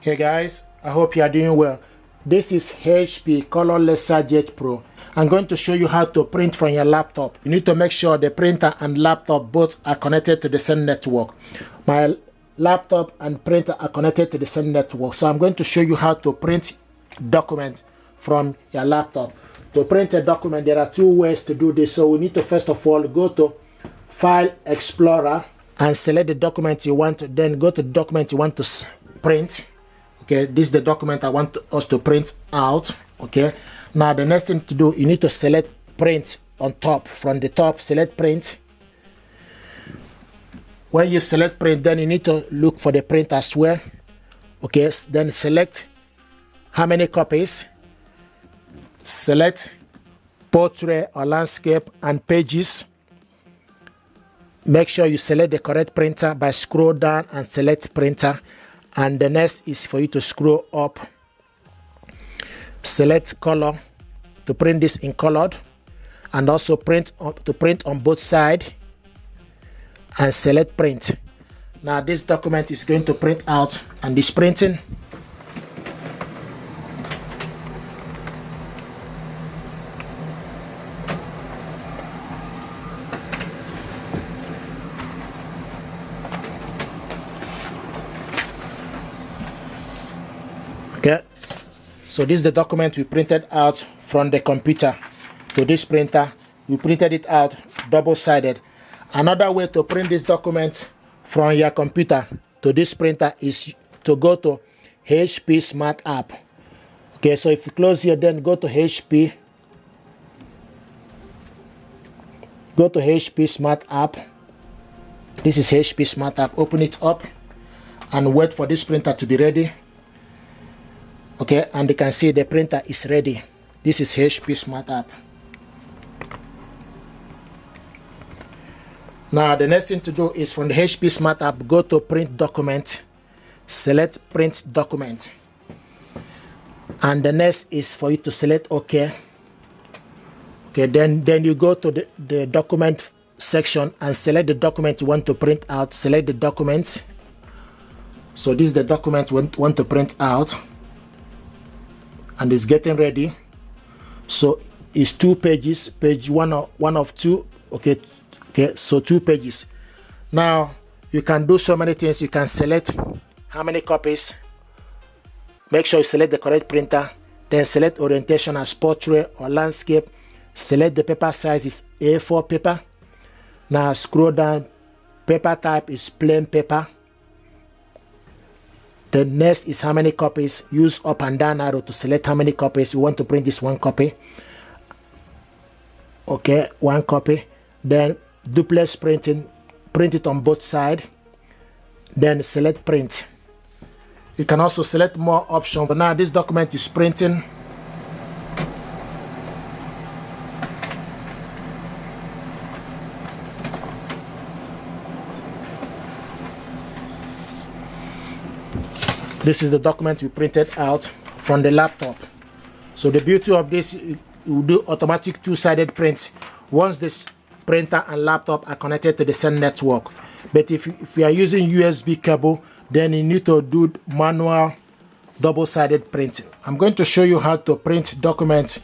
Hey guys, I hope you are doing well. This is HP LaserJet Pro. I'm going to show you how to print from your laptop. You need to make sure the printer and laptop both are connected to the same network. My laptop and printer are connected to the same network. So I'm going to show you how to print document from your laptop. To print a document, there are two ways to do this. So we need to first of all go to File Explorer and select the document you want. Then go to the document you want to print. Okay, this is the document I want us to print out. Okay, now the next thing to do, you need to select print on top. From the top, select print. When you select print, then you need to look for the print as well. Okay, then select how many copies. Select portrait or landscape and pages. Make sure you select the correct printer by scroll down and select printer. And the next is for you to scroll up. Select color to print this in colored, and also print on both sides. And select print. Now this document is going to print out, and this printing. Okay, so this is the document we printed out from the computer to this printer. We printed it out double-sided. Another way to print this document from your computer to this printer is to go to HP Smart App. Okay, so if you close here, then go to HP. Go to HP Smart App. This is HP Smart App. Open it up and wait for this printer to be ready. Okay, and you can see the printer is ready. This is HP Smart App. Now the next thing to do is from the HP Smart App, go to print document, select print document, and the next is for you to select OK. Okay, then you go to the document section and select the document you want to print out. Select the document. So this is the document we want to print out, and it's getting ready. So it's 2 pages, page one of 2. Okay, so 2 pages. Now you can do so many things. You can select how many copies. Make sure you select the correct printer. Then select orientation as portrait or landscape. Select the paper size is A4 paper. Now scroll down. Paper type is plain paper. The next is how many copies. Use up and down arrow to select how many copies. You want to print this 1 copy. Okay, 1 copy. Then duplex printing, print it on both sides. Then select print. You can also select more options. For now, this document is printing. This is the document we printed out from the laptop. So the beauty of this, it will do automatic 2-sided print once this printer and laptop are connected to the same network. But if you are using USB cable, then you need to do manual double-sided printing. I'm going to show you how to print document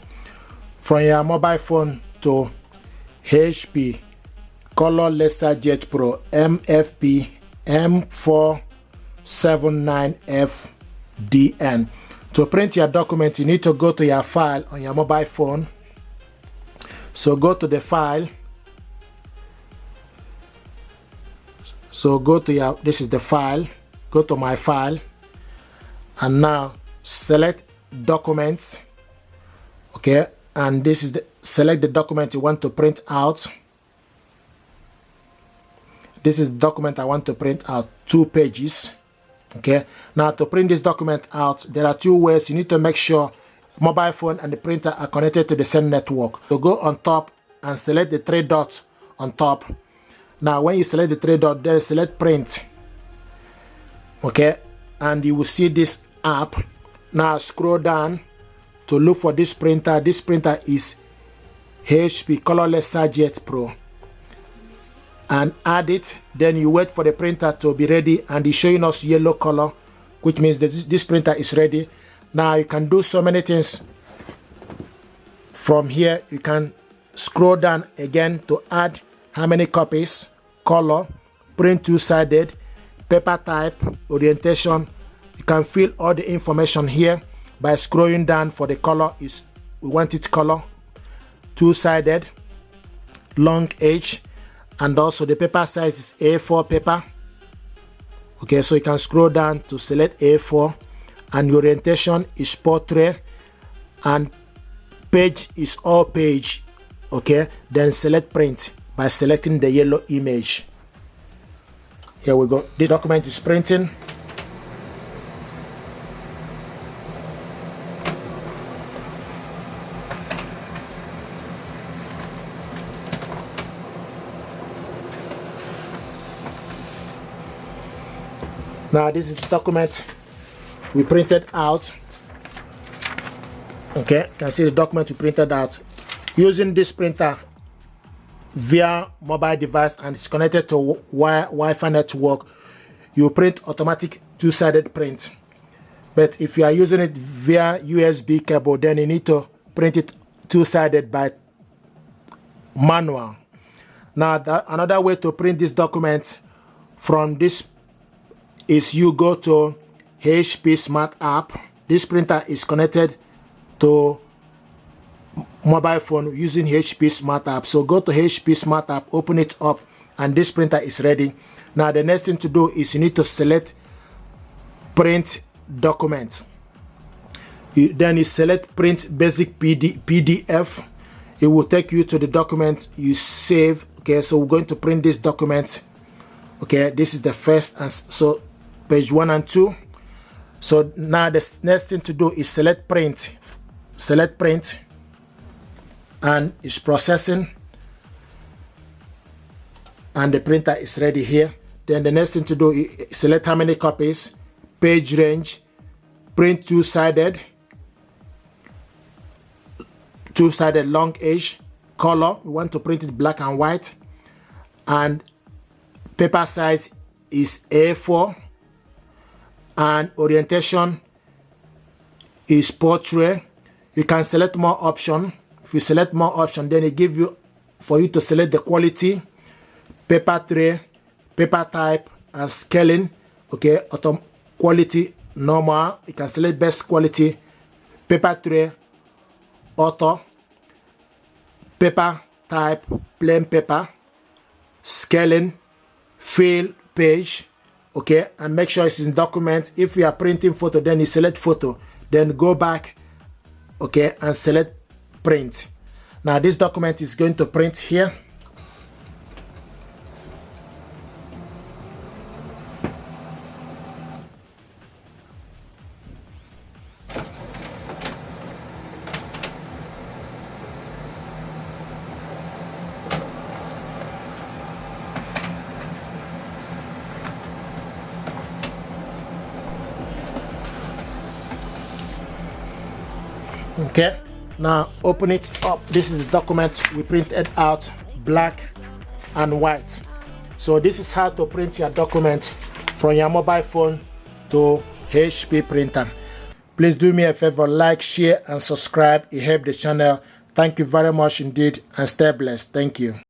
from your mobile phone to HP LaserJet Pro MFP M479FDN. To print your document, you need to go to your file on your mobile phone. So go to the file. So go to this is the file. Go to my file. And now select documents. Okay, and this is select the document you want to print out. This is the document I want to print out, 2 pages. Okay, now to print this document out, there are 2 ways. You need to make sure mobile phone and the printer are connected to the same network. So go on top and select the 3 dots on top. Now when you select the 3 dots, then select print. Okay, and you will see this app. Now scroll down to look for this printer. This printer is HP LaserJet Pro. And add it. Then you wait for the printer to be ready, and it's showing us yellow color. which means that this printer is ready. Now you can do so many things from here. You can scroll down again to add how many copies, color, print two-sided, paper type, orientation. You can fill all the information here by scrolling down. For the color, we want it color, two-sided, long edge, and also the paper size is A4 paper. Okay, so you can scroll down to select A4, and the orientation is portrait, and page is all page. Okay, then select print by selecting the yellow image. Here we go. This document is printing. Now this is the document we printed out. Okay, you can see the document we printed out using this printer via mobile device, and it's connected to Wi-Fi network. You print automatic two-sided print. But if you are using it via USB cable, then you need to print it two-sided by manual. Now another way to print this document from this is you go to HP Smart App. This printer is connected to mobile phone using HP Smart App. So go to HP Smart App, open it up, and this printer is ready. Now the next thing to do is you need to select print document. Then you select print basic PDF. It will take you to the document you save. Okay, so we're going to print this document. Okay, this is the first, and so page 1 and 2. So now the next thing to do is select print. Select print, and it's processing, and the printer is ready here. Then the next thing to do is select how many copies, page range, print two-sided long edge, color, we want to print it black and white, and paper size is A4, and orientation is portrait. You can select more option. If you select more option, then it gives you for you to select the quality, paper tray, paper type, and scaling. Okay, auto quality normal. You can select best quality, paper tray, auto, paper type, plain paper, scaling, fill page. Okay, and make sure it's in document. If you are printing photo, then you select photo, then go back, okay, and select print. Now this document is going to print here. Okay, now open it up. This is the document we printed out, black and white. So this is how to print your document from your mobile phone to HP printer. Please do me a favor, like, share, and subscribe. It helps the channel. Thank you very much indeed, and stay blessed. Thank you.